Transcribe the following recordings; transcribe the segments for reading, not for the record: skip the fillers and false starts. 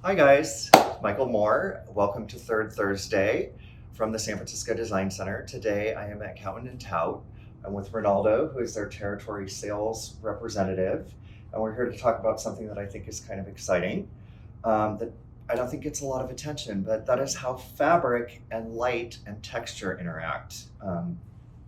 Hi guys, Michael Moore. Welcome to Third Thursday from the San Francisco Design Center. Today I am at Cowtan and Tout. I'm with Ronaldo, who is their territory sales representative. And we're here to talk about something that I think is kind of exciting, that I don't think gets a lot of attention, but that is how fabric and light and texture interact.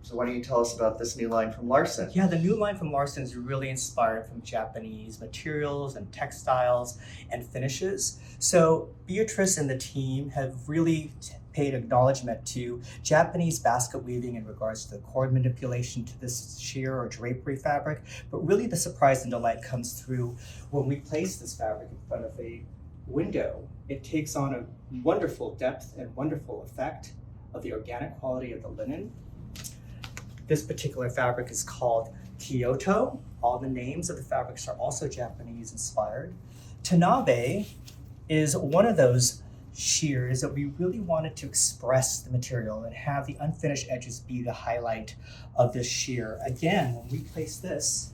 So why don't you tell us about this new line from Larsen? Yeah, the new line from Larsen is really inspired from Japanese materials and textiles and finishes. So Beatrice and the team have really paid acknowledgement to Japanese basket weaving in regards to the cord manipulation to this sheer or drapery fabric. But really the surprise and delight comes through when we place this fabric in front of a window. It takes on a wonderful depth and wonderful effect of the organic quality of the linen. This particular fabric is called Kyoto. All the names of the fabrics are also Japanese inspired. Tanabe is one of those shears that we really wanted to express the material and have the unfinished edges be the highlight of this shear. Again, when we place this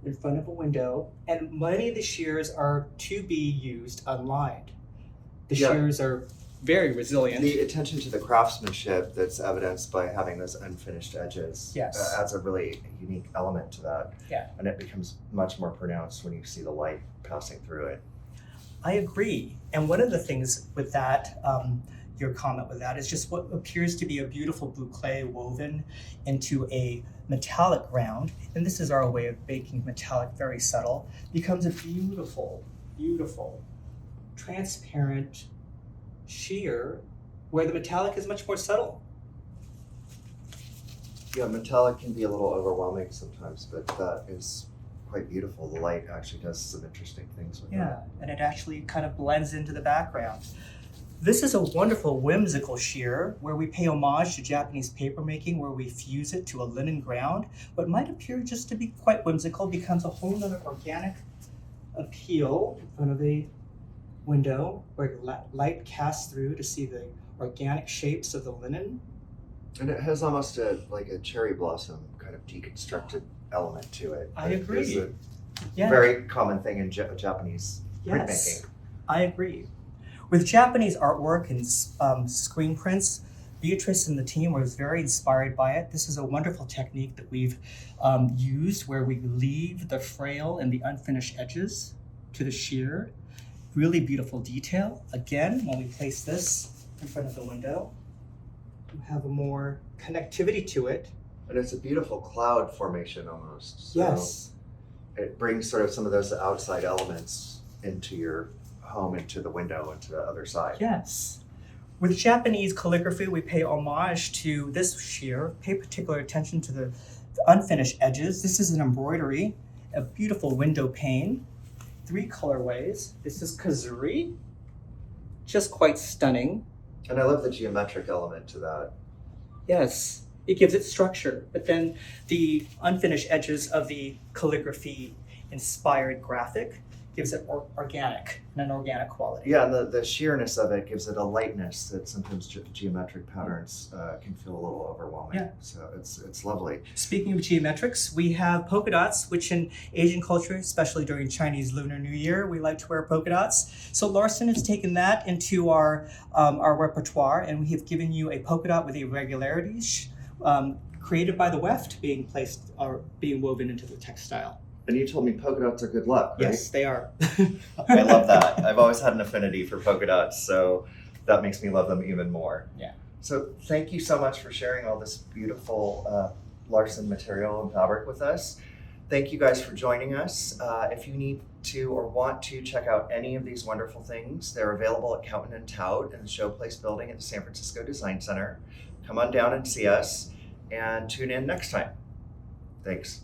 in front of a window, and many of the shears are to be used unlined. The shears are very resilient. The attention to the craftsmanship that's evidenced by having those unfinished edges adds a really unique element to that. Yeah. And it becomes much more pronounced when you see the light passing through it. I agree. And one of the things with that, your comment with that, is just what appears to be a beautiful boucle woven into a metallic ground. And this is our way of making metallic very subtle. Becomes a beautiful, beautiful, transparent sheer where the metallic is much more subtle. Yeah, metallic can be a little overwhelming sometimes, but that is quite beautiful. The light actually does some interesting things with that. And it actually kind of blends into the background. This is a wonderful whimsical sheer where we pay homage to Japanese papermaking, where we fuse it to a linen ground. What might appear just to be quite whimsical becomes a whole other organic appeal in front of a window where light casts through to see the organic shapes of the linen. And it has almost like a cherry blossom kind of deconstructed element to it. I agree. It's a very common thing in Japanese printmaking. I agree. With Japanese artwork and screen prints, Beatrice and the team was very inspired by it. This is a wonderful technique that we've used where we leave the frail and the unfinished edges to the sheer. Really beautiful detail. Again, when we place this in front of the window, you have a more connectivity to it. And it's a beautiful cloud formation almost. So yes. It brings sort of some of those outside elements into your home, into the window, into the other side. Yes. With Japanese calligraphy, we pay homage to this sheer, pay particular attention to the unfinished edges. This is an embroidery, a beautiful window pane. 3 colorways. This is Kazuri, just quite stunning. And I love the geometric element to that. Yes, it gives it structure, but then the unfinished edges of the calligraphy inspired graphic gives it organic and an organic quality. Yeah, and the sheerness of it gives it a lightness that sometimes geometric patterns can feel a little overwhelming. Yeah. So it's lovely. Speaking of geometrics, we have polka dots, which in Asian culture, especially during Chinese Lunar New Year, we like to wear polka dots. So Larsen has taken that into our repertoire, and we have given you a polka dot with irregularities created by the weft being placed or being woven into the textile. And you told me polka dots are good luck, right? Yes, they are. I love that. I've always had an affinity for polka dots, so that makes me love them even more. Yeah. So thank you so much for sharing all this beautiful Larsen material and fabric with us. Thank you guys for joining us. If you need to or want to check out any of these wonderful things, they're available at Cowtan and Tout in the Showplace building at the San Francisco Design Center. Come on down and see us, and tune in next time. Thanks.